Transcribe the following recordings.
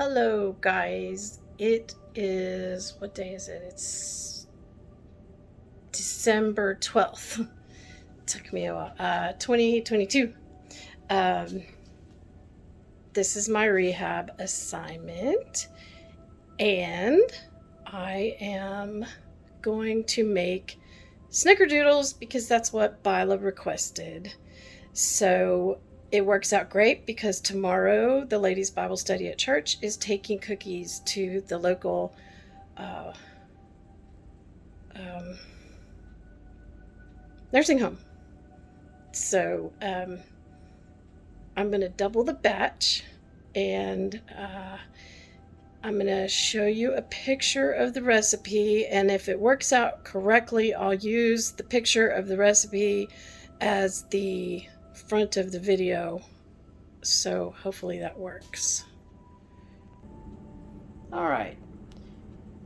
Hello, guys. It is, what day is it? It's December 12th. Took me a while. 2022. Um, this is my rehab assignment, and I am going to make Snickerdoodles because that's what Bila requested. So it works out great because tomorrow the ladies' Bible study at church is taking cookies to the local uh, um, nursing home. So I'm going to double the batch, and I'm going to show you a picture of the recipe. And if it works out correctly, I'll use the picture of the recipe as the front of the video, so hopefully that works. All right,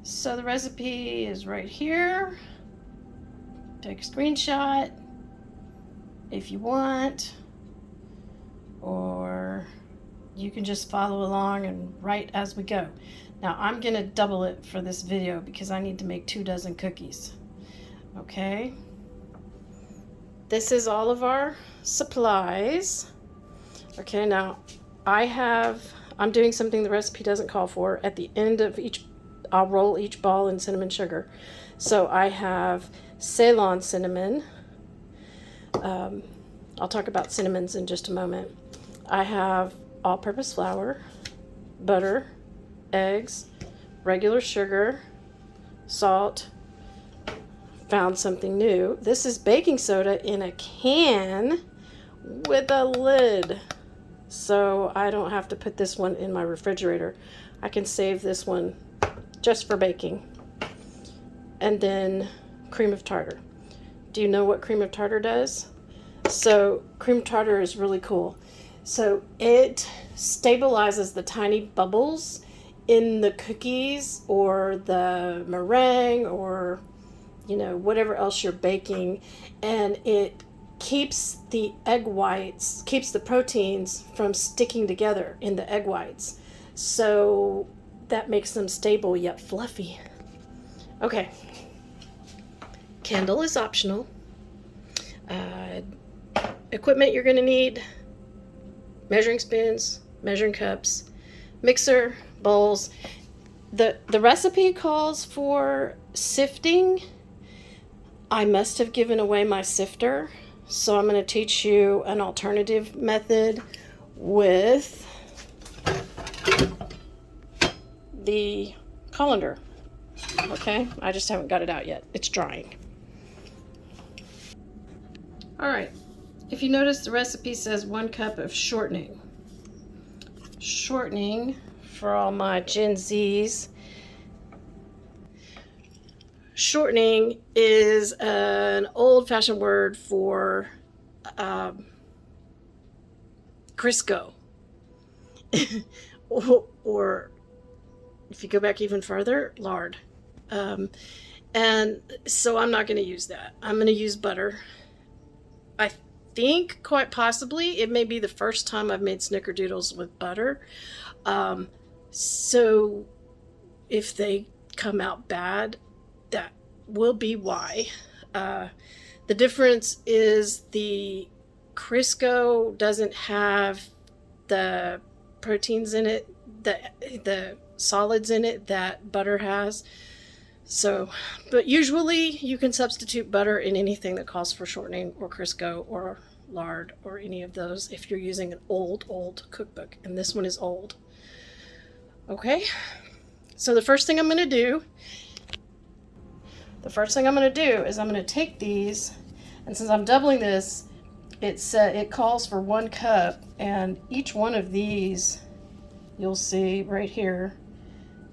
so the recipe is right here. Take a screenshot if you want, or you can just follow along and write as we go. Now I'm gonna double it for this video because I need to make 2 dozen cookies. Okay, this is all of our supplies. Okay, now I'm doing something the recipe doesn't call for. At the end of each, I'll roll each ball in cinnamon sugar. So I have Ceylon cinnamon. I'll talk about cinnamons in just a moment. I have all-purpose flour, butter, eggs, regular sugar, salt. Found something new. This is baking soda in a can with a lid, so I don't have to put this one in my refrigerator. I can save this one just for baking. And then cream of tartar. Do you know what cream of tartar does? So cream of tartar is really cool. So it stabilizes the tiny bubbles in the cookies or the meringue or whatever else you're baking, and it keeps the egg whites, keeps the proteins from sticking together in the egg whites. So that makes them stable yet fluffy. Okay. Candle is optional. Equipment you're going to need: measuring spoons, measuring cups, mixer, bowls. The recipe calls for sifting. I must have given away my sifter, so I'm going to teach you an alternative method with the colander. Okay, I just haven't got it out yet. It's drying. All right, if you notice, the recipe says 1 cup of shortening. Shortening, for all my Gen Zs, shortening is an old-fashioned word for Crisco. or if you go back even further, lard. And so I'm not going to use that. I'm going to use butter. I think quite possibly it may be the first time I've made Snickerdoodles with butter. So if they come out bad, that will be why. The difference is the Crisco doesn't have the proteins in it, the solids in it that butter has. So, but usually you can substitute butter in anything that calls for shortening or Crisco or lard or any of those if you're using an old cookbook, and this one is old. Okay, so the first thing I'm going to do is I'm going to take these, and since I'm doubling this, it calls for 1 cup, and each one of these, you'll see right here,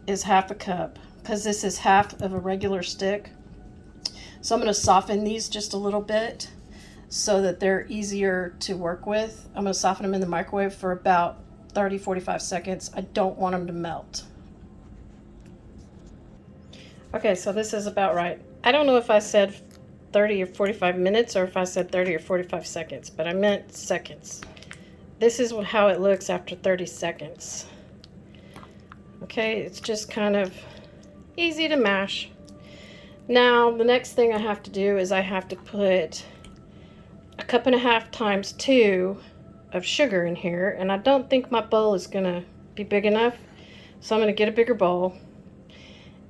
is half a cup, because this is half of a regular stick. So I'm going to soften these just a little bit so that they're easier to work with. I'm going to soften them in the microwave for about 30-45 seconds. I don't want them to melt. Okay, so this is about right. I don't know if I said 30 or 45 minutes or if I said 30 or 45 seconds, but I meant seconds. This is how it looks after 30 seconds. Okay, it's just kind of easy to mash. Now, the next thing I have to do is I have to put 1.5 cups times 2 of sugar in here, and I don't think my bowl is gonna be big enough, so I'm gonna get a bigger bowl.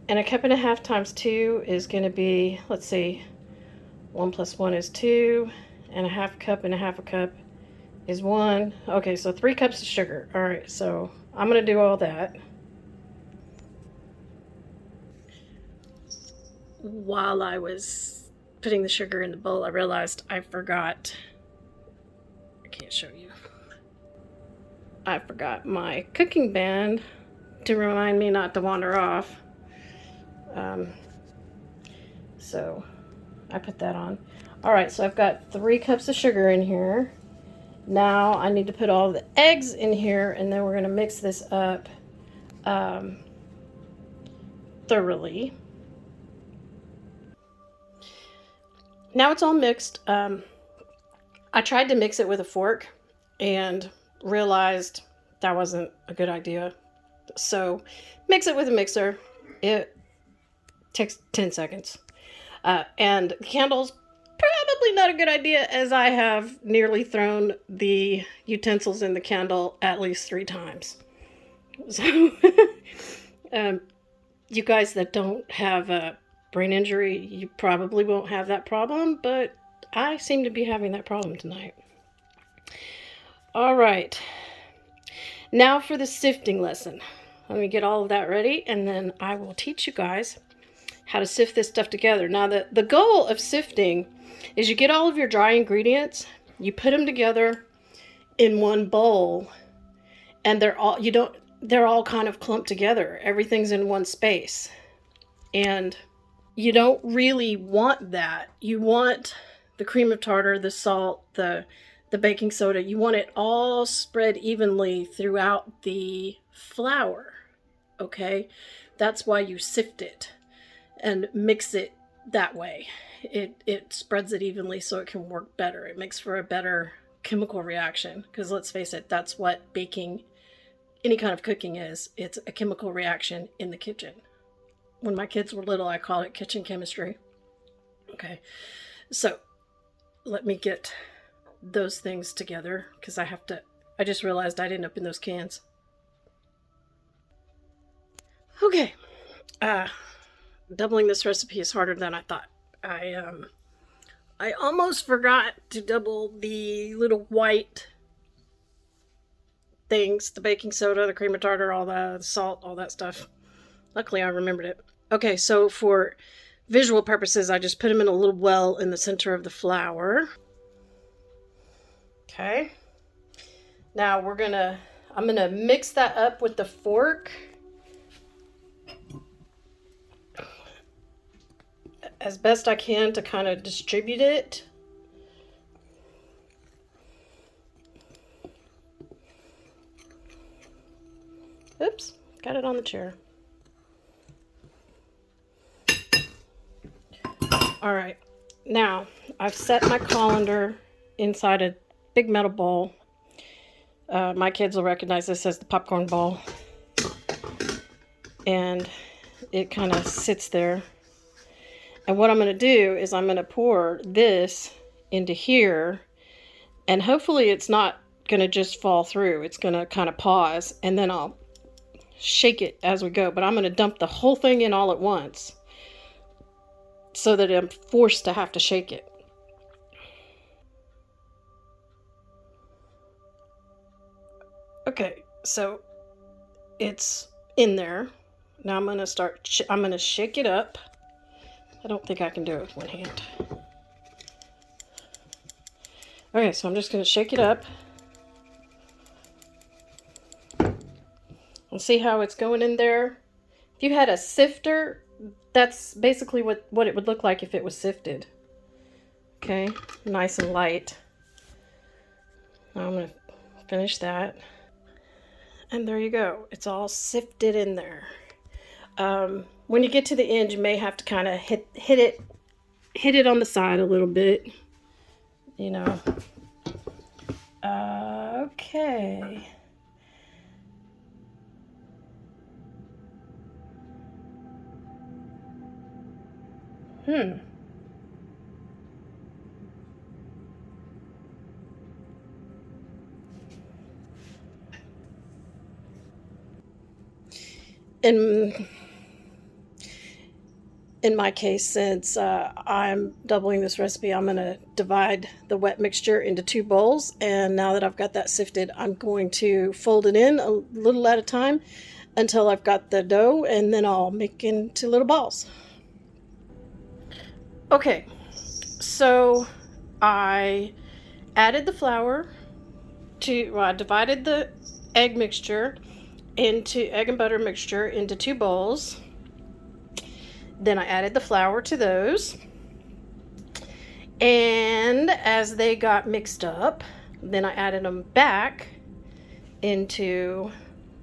And 1.5 cups times 2 is gonna be, let's see, 1 plus 1 is 2, and 1/2 cup and 1/2 cup is 1. Okay, so 3 cups of sugar. All right, so I'm gonna do all that. While I was putting the sugar in the bowl, I realized I forgot. I can't show you. I forgot my cooking band to remind me not to wander off. So I put that on. All right, so I've got 3 cups of sugar in here. Now I need to put all the eggs in here, and then we're going to mix this up thoroughly. Now it's all mixed. I tried to mix it with a fork and realized that wasn't a good idea. So mix it with a mixer. It takes 10 seconds. And candles, probably not a good idea, as I have nearly thrown the utensils in the candle at least 3 times. So you guys that don't have a brain injury, you probably won't have that problem, but I seem to be having that problem tonight. All right, now for the sifting lesson. Let me get all of that ready, and then I will teach you guys how to sift this stuff together. Now, the goal of sifting is you get all of your dry ingredients, you put them together in one bowl, and they're all kind of clumped together. Everything's in one space. And you don't really want that. You want the cream of tartar, the salt, the baking soda. You want it all spread evenly throughout the flour. Okay? That's why you sift it and mix it that way. It spreads it evenly so it can work better. It makes for a better chemical reaction, because let's face it, that's what baking, any kind of cooking is. It's a chemical reaction in the kitchen. When my kids were little, I called it kitchen chemistry. Okay, so let me get those things together, because I just realized I didn't open those cans. Okay, doubling this recipe is harder than I thought. I almost forgot to double the little white things, the baking soda, the cream of tartar, all the salt, all that stuff. Luckily, I remembered it. Okay, so for visual purposes, I just put them in a little well in the center of the flour. Okay. Now I'm gonna mix that up with the fork as best I can to kind of distribute it. Oops, got it on the chair. All right, now I've set my colander inside a big metal bowl. My kids will recognize this as the popcorn bowl. And it kind of sits there. And what I'm going to do is I'm going to pour this into here, and hopefully it's not going to just fall through. It's going to kind of pause, and then I'll shake it as we go. But I'm going to dump the whole thing in all at once so that I'm forced to have to shake it. Okay, so it's in there. Now I'm going to shake it up. I don't think I can do it with one hand. Okay, so I'm just going to shake it up. And see how it's going in there? If you had a sifter, that's basically what it would look like if it was sifted. Okay, nice and light. Now I'm going to finish that. And there you go. It's all sifted in there. When you get to the end, you may have to kind of hit it on the side a little bit. You know. Okay. In my case, since I'm doubling this recipe, I'm going to divide the wet mixture into 2 bowls. And now that I've got that sifted, I'm going to fold it in a little at a time until I've got the dough, and then I'll make into little balls. Okay, so I added the flour I divided the egg and butter mixture into 2 bowls. Then I added the flour to those. And as they got mixed up, then I added them back into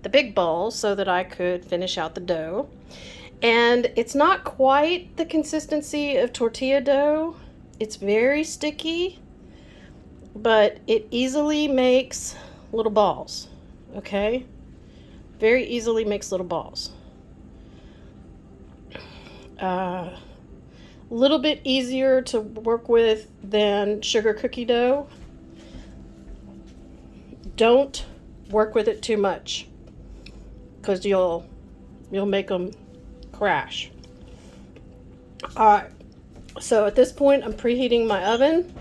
the big bowl so that I could finish out the dough. And it's not quite the consistency of tortilla dough. It's very sticky, but it easily makes little balls, okay? Very easily makes little balls. Little bit easier to work with than sugar cookie dough. Don't work with it too much, because you'll make them crash. Alright, so at this point I'm preheating my oven,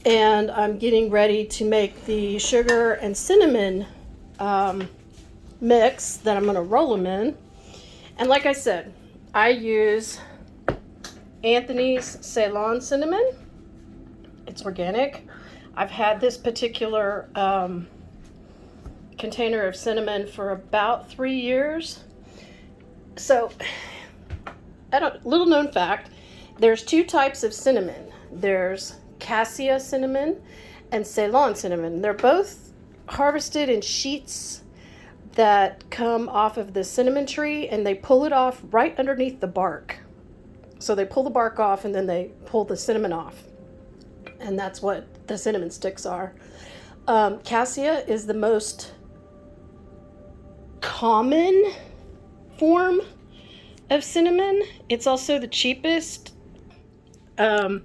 and I'm getting ready to make the sugar and cinnamon mix that I'm going to roll them in. And like I said, I use Anthony's Ceylon cinnamon. It's organic. I've had this particular container of cinnamon for about 3 years. So, little known fact, there's 2 types of cinnamon. There's cassia cinnamon and Ceylon cinnamon. They're both harvested in sheets that come off of the cinnamon tree, and they pull it off right underneath the bark. So they pull the bark off and then they pull the cinnamon off. And that's what the cinnamon sticks are. Cassia is the most common form of cinnamon. It's also the cheapest. And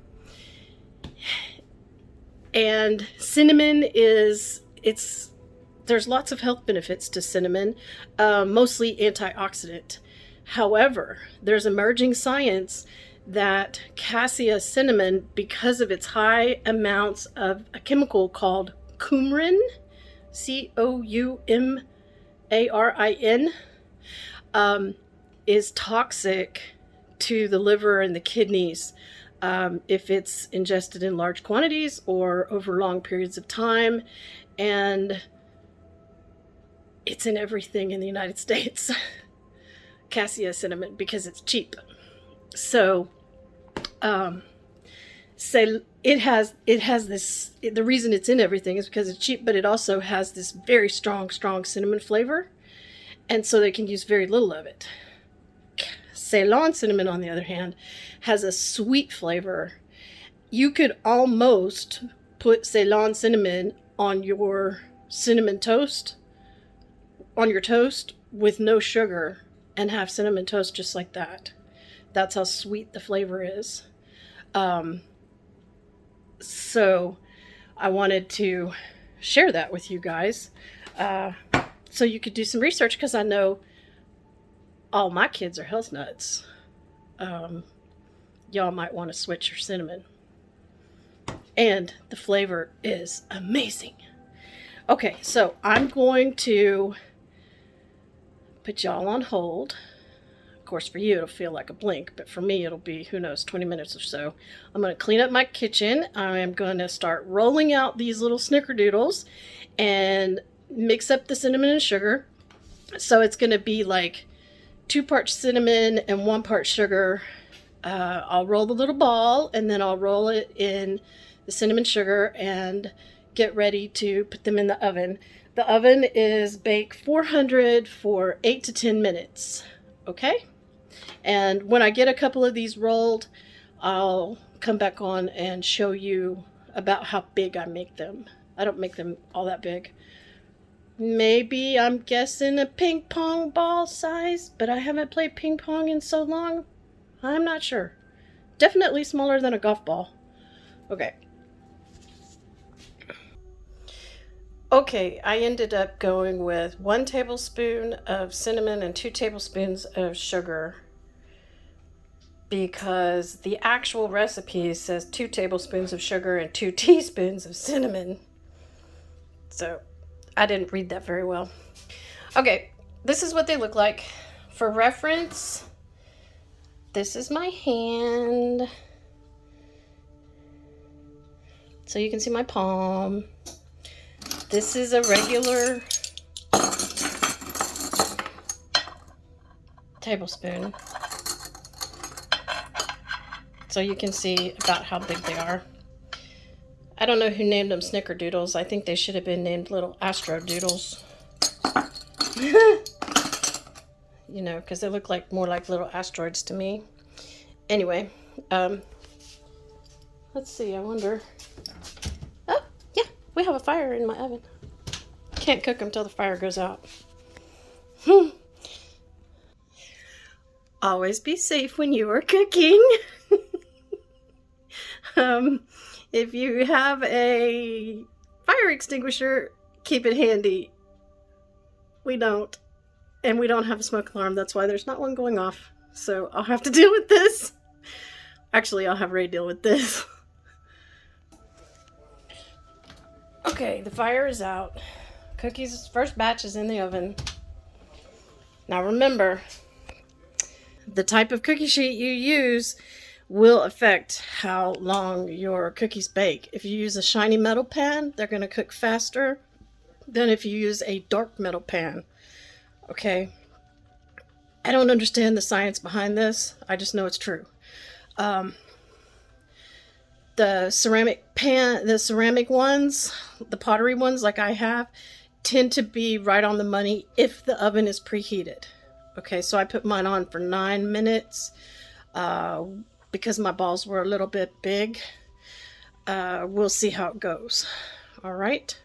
cinnamon there's lots of health benefits to cinnamon, mostly antioxidant. However, there's emerging science that cassia cinnamon, because of its high amounts of a chemical called coumarin, coumarin, is toxic to the liver and the kidneys if it's ingested in large quantities or over long periods of time. And it's in everything in the United States. Cassia cinnamon, because it's cheap. So it has this, the reason it's in everything is because it's cheap, but it also has this very strong cinnamon flavor, and so they can use very little of it. Ceylon cinnamon, on the other hand, has a sweet flavor. You could almost put Ceylon cinnamon on your cinnamon toast, on your toast with no sugar, and have cinnamon toast just like that. That's how sweet the flavor is. So I wanted to share that with you guys, so you could do some research, because I know all my kids are health nuts. Y'all might want to switch your cinnamon. And the flavor is amazing. Okay, so I'm going to put y'all on hold. Of course, for you, it'll feel like a blink, but for me, it'll be, who knows, 20 minutes or so. I'm going to clean up my kitchen. I am going to start rolling out these little Snickerdoodles and mix up the cinnamon and sugar. So it's going to be like 2 parts cinnamon and 1 part sugar. I'll roll the little ball, and then I'll roll it in the cinnamon sugar and get ready to put them in the oven. The oven is bake 400 for 8 to 10 minutes. Okay? And when I get a couple of these rolled, I'll come back on and show you about how big I make them. I don't make them all that big. Maybe, I'm guessing, a ping pong ball size, but I haven't played ping pong in so long. I'm not sure. Definitely smaller than a golf ball. Okay. Okay, I ended up going with 1 tablespoon of cinnamon and 2 tablespoons of sugar, because the actual recipe says 2 tablespoons of sugar and 2 teaspoons of cinnamon. So I didn't read that very well. Okay, this is what they look like. For reference, this is my hand. So you can see my palm. This is a regular tablespoon. So you can see about how big they are. I don't know who named them Snickerdoodles. I think they should have been named little Astrodoodles. You know, because they look like more like little asteroids to me. Anyway, let's see, I wonder. Oh, yeah, we have a fire in my oven. Can't cook them till the fire goes out. Always be safe when you are cooking. If you have a fire extinguisher, keep it handy. We don't. And we don't have a smoke alarm. That's why there's not one going off. So I'll have to deal with this. Actually, I'll have Ray deal with this. Okay, the fire is out. Cookies' first batch is in the oven. Now remember, the type of cookie sheet you use will affect how long your cookies bake. If you use a shiny metal pan, they're going to cook faster than if you use a dark metal pan. Okay? I don't understand the science behind this. I just know it's true. The ceramic ones, the pottery ones like I have, tend to be right on the money if the oven is preheated. Okay, so I put mine on for 9 minutes because my balls were a little bit big. We'll see how it goes. All right.